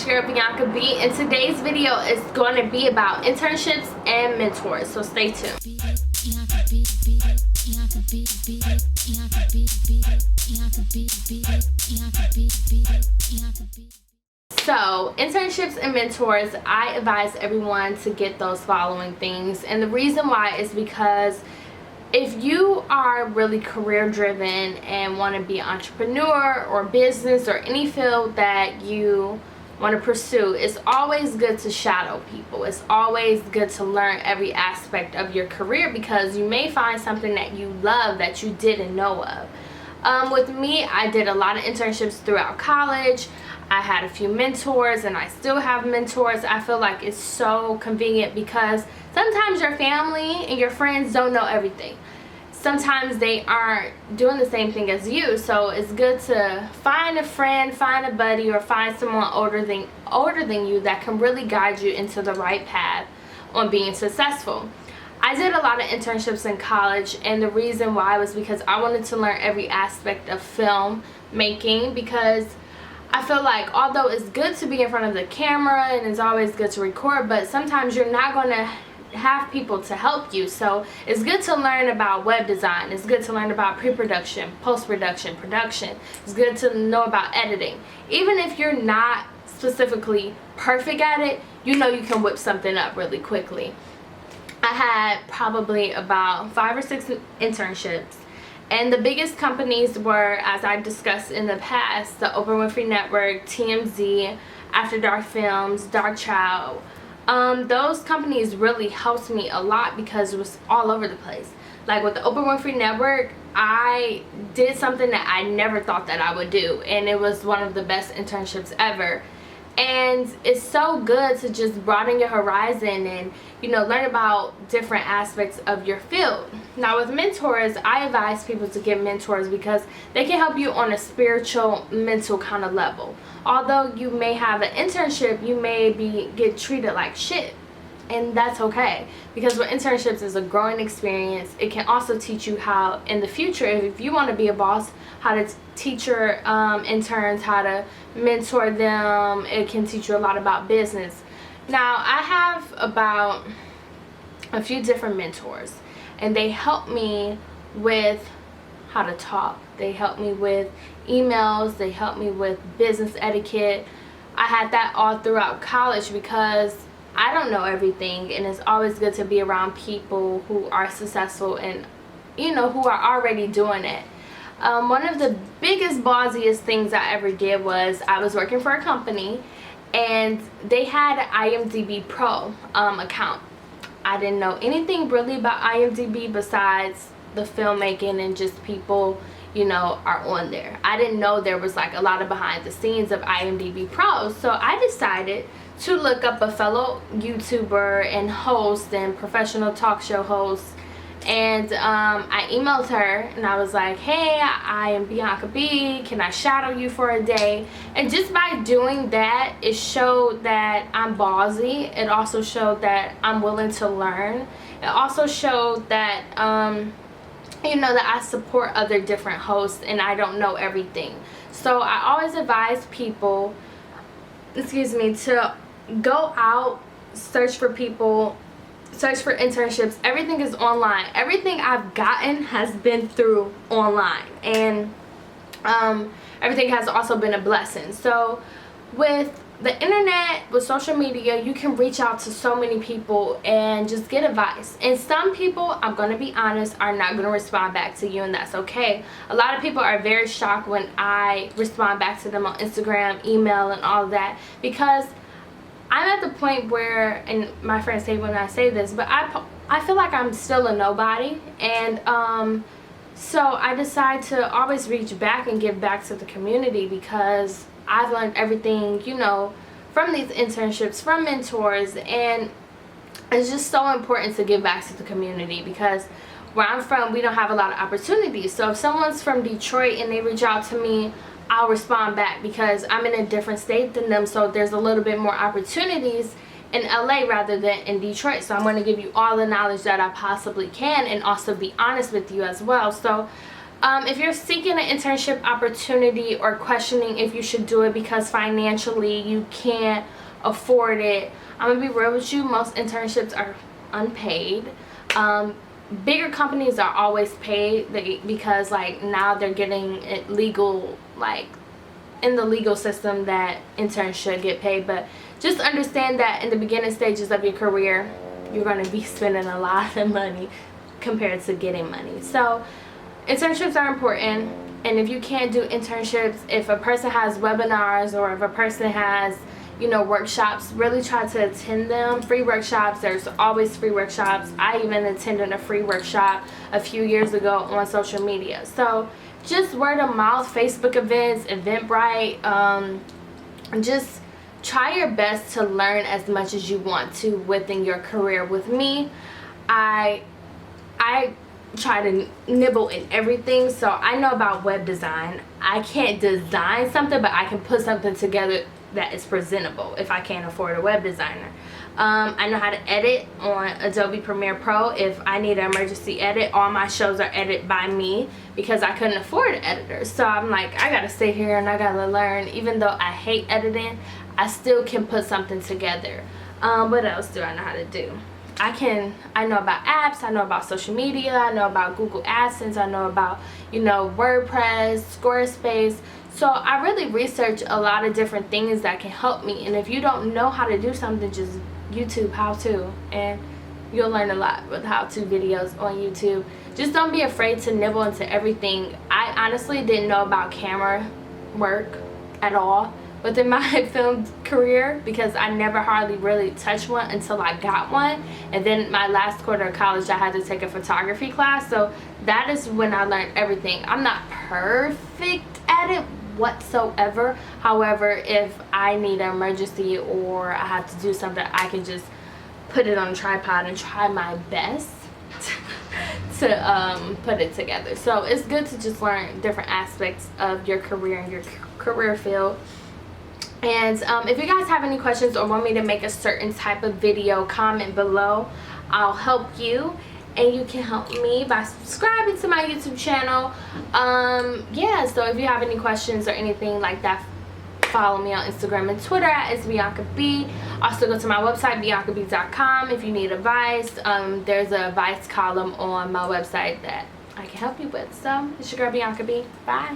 your girl Bianca B, and today's video is going to be about internships and mentors, so stay tuned. So, internships and mentors, I advise everyone to get those following things, and the reason why is because if you are really career driven and want to be an entrepreneur or business or any field that you want to pursue, it's always good to shadow people. It's always good to learn every aspect of your career because you may find something that you love that you didn't know of. With me, I did a lot of internships throughout college. I had a few mentors and I still have mentors. I feel like it's so convenient because sometimes your family and your friends don't know everything. Sometimes they aren't doing the same thing as you, so it's good to find a friend, find a buddy, or find someone older than you that can really guide you into the right path on being successful. I did a lot of internships in college, and the reason why was because I wanted to learn every aspect of film making, because I feel like although it's good to be in front of the camera and it's always good to record, but sometimes you're not going to have people to help you. So it's good to learn about web design. It's good to learn about pre-production, post-production, production. It's good to know about editing. Even if you're not specifically perfect at it, you know you can whip something up really quickly. I had probably about 5 or 6 internships. And the biggest companies were, as I discussed in the past, the Oprah Winfrey Network, TMZ, After Dark Films, Dark Child. Those companies really helped me a lot because it was all over the place. Like with the Oprah Winfrey Network, I did something that I never thought that I would do. And it was one of the best internships ever. And it's so good to just broaden your horizon and, you know, learn about different aspects of your field. Now with mentors, I advise people to get mentors because they can help you on a spiritual, mental kind of level. Although you may have an internship, you may get treated like shit. And that's okay, because with internships is a growing experience. It can also teach you how in the future, if you want to be a boss, how to teach your interns, how to mentor them. It can teach you a lot about business. Now I have about a few different mentors, and they help me with how to talk. They help me with emails. They help me with business etiquette. I had that all throughout college because I don't know everything, and it's always good to be around people who are successful and, you know, who are already doing it. One of the biggest ballsiest things I ever did was I was working for a company and they had an IMDb Pro account. I didn't know anything really about IMDb besides the filmmaking and just people, you know, are on there. I didn't know there was like a lot of behind the scenes of IMDb Pro, so I decided to look up a fellow YouTuber and host and professional talk show host, and I emailed her and I was like, hey, I am Bianca B, can I shadow you for a day? And just by doing that, it showed that I'm ballsy. It also showed that I'm willing to learn. It also showed that you know, that I support other different hosts and I don't know everything. So I always advise people, to go out, search for people, search for internships. Everything is online. Everything I've gotten has been through online, and everything has also been a blessing. So with the internet, with social media, you can reach out to so many people and just get advice. And some people, I'm going to be honest, are not going to respond back to you, and that's okay. A lot of people are very shocked when I respond back to them on Instagram, email, and all of that, because I'm at the point where, and my friends say when I say this, but I feel like I'm still a nobody, and so I decide to always reach back and give back to the community because I've learned everything, you know, from these internships, from mentors, and it's just so important to give back to the community because where I'm from, we don't have a lot of opportunities. So if someone's from Detroit and they reach out to me, I'll respond back because I'm in a different state than them, so there's a little bit more opportunities in LA rather than in Detroit. So I'm going to give you all the knowledge that I possibly can and also be honest with you as well. So If you're seeking an internship opportunity or questioning if you should do it because financially you can't afford it, I'm gonna be real with you, most internships are unpaid. Bigger companies are always paid because like now they're getting it legal, like in the legal system that interns should get paid. But just understand that in the beginning stages of your career, you're going to be spending a lot of money compared to getting money. So internships are important, and if you can't do internships, if a person has webinars or if a person has, you know, workshops, really try to attend them. Free workshops, there's always free workshops. I even attended a free workshop a few years ago on social media. So just word of mouth, Facebook events, Eventbrite, just try your best to learn as much as you want to within your career. With me, I try to nibble in everything. So I know about web design. I can't design something, but I can put something together that is presentable if I can't afford a web designer. I know how to edit on Adobe Premiere Pro. If I need an emergency edit, all my shows are edited by me because I couldn't afford an editor. So I'm like, I gotta stay here and I gotta learn. Even though I hate editing, I still can put something together. What else do I know how to do? I know about apps, I know about social media, I know about Google AdSense, I know about, you know, WordPress, Squarespace. So I really research a lot of different things that can help me. And if you don't know how to do something, just YouTube how to, and you'll learn a lot with how-to videos on YouTube. Just don't be afraid to nibble into everything. I honestly didn't know about camera work at all within my film career because I never hardly really touched one until I got one. And then my last quarter of college, I had to take a photography class. So that is when I learned everything. I'm not perfect at it whatsoever. However, if I need an emergency or I have to do something, I can just put it on a tripod and try my best to put it together. So it's good to just learn different aspects of your career and your career field. And if you guys have any questions or want me to make a certain type of video, comment below. I'll help you, and you can help me by subscribing to my YouTube channel. Yeah, so if you have any questions or anything like that, follow me on Instagram and Twitter at @ItsBiancaB. Also go to my website, biancab.com, if you need advice. There's a advice column on my website that I can help you with. So it's your girl Bianca B. Bye.